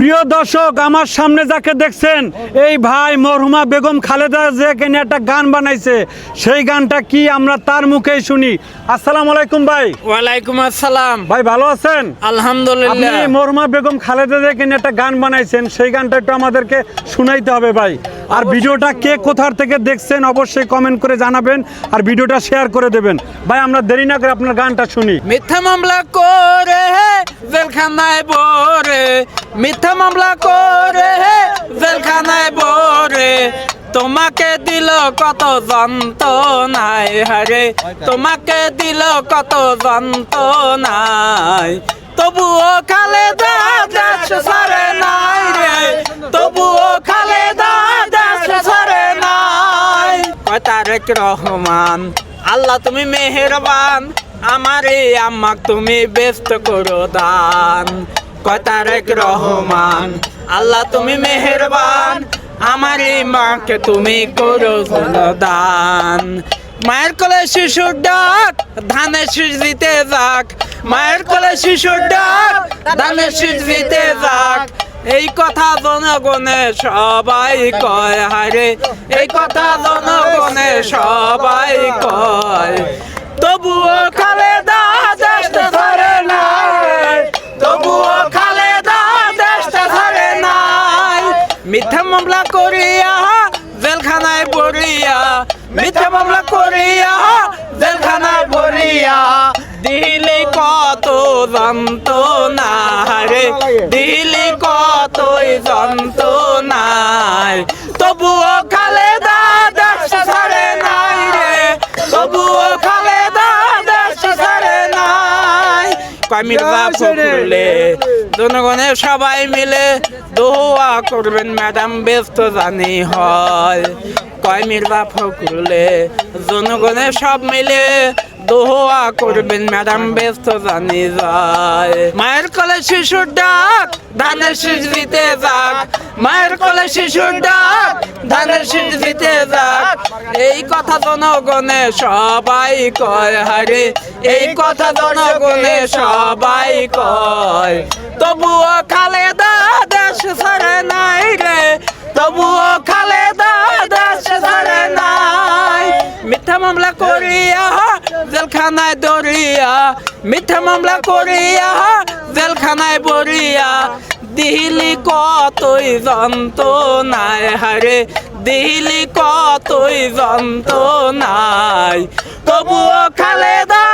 প্রিয় দর্শক, আমার সামনে যাকে দেখছেন এই ভাই মরহুমা বেগম খালেদা জিয়াকে নিয়ে একটা গান বানাইছে। সেই গানটা কি আমরা তার মুখেই শুনি। আসসালামু আলাইকুম ভাই। ওয়ালাইকুম আসসালাম। ভাই ভালো আছেন? আলহামদুলিল্লাহ। আপনি মরহুমা বেগম খালেদা জিয়াকে নিয়ে একটা গান বানাইছেন, সেই গানটা একটু আমাদেরকে শুনাইতে হবে ভাই। আর ভিডিওটা কে কোথার থেকে দেখছেন অবশ্যই কমেন্ট করে জানাবেন, আর ভিডিওটা শেয়ার করে দেবেন। ভাই আমরা দেরি না করে আপনার গানটা শুনি। মিথ্যা মামলা করে জেলখানায় বরে, মিথ্যা মামলা করে জেলখানায় বরে, তোমাকে দিল কত যন্ত্রণায় হারে, তোমাকে দিল কত যন্ত্রণায়, তবুও খালেদা দেশ ছাড়ে নাই রে, তবুও খালেদা দেশ ছাড়ে নাই। কয় তারেক রহমান আল্লাহ তুমি মেহেরবান, আমারে আম্মাক তুমি ব্যস্ত করো দান। কয় তারেক রহমান আল্লাহ তুমি মেহেরবান, আমারে মাকে তুমি করো দান। মায়ের কোলে শিশুর ডাক ধানের শীষ দিতে যাক, মায়ের কোলে শিশুর ডাক ধানের শীষ দিতে যাক, এই কথা জনগণে সবাই কয় হারে, এই কথা জনগণে সবাই কয়, তবুও খালেদা দেশটা ছাড়ে নাই, তবুও খালেদা দেশটা ছাড়ে নাই। মিথ্যা মামলা করিয়া জেলখানায় পড়িয়া, মিথ্যা মামলা করিয়া জেলখানায় পড়িয়া, দিলি কত যন্ত্রণা রে, দিলি কতই যন্ত্রণায়, তবুও খালেদা দেশ ছাড়ে নাই রে, তবুও খালেদা দেশ ছাড়ে নাই। মির্জা ফখরুলে জনগণের সবাই মিলে দোয়া করবেন ম্যাডাম ব্যস্ত জানি হয়। কয় মির্জা ফখরুলে জনগণের সব মিলে দোয়া করবেন ম্যাডাম ব্যস্ত জানি যায়। মায়ের কোলে শিশুর ডাক ধানের শীষ দিতে যাক, মায়ের কোলে শিশুর ডাক ধানের শীষ দিতে যাক, এই কথা জনগণে সবাই কয় হারে, এই কথা জনগণে সবাই কয়, তবুও খালেদা দেশ ছাড়ে নাই রে, তবুও খালেদা দেশ ছাড়ে নাই। মিথ্যা মামলা করিয়া জেলখানায় দরিয়া, মিথ্যা মামলা করিয়া জেলখানায় বরিয়া, দিলি কতই যন্ত্রণায় হারে, দিলি কতই যন্ত্রণায়, তবুও খালেদা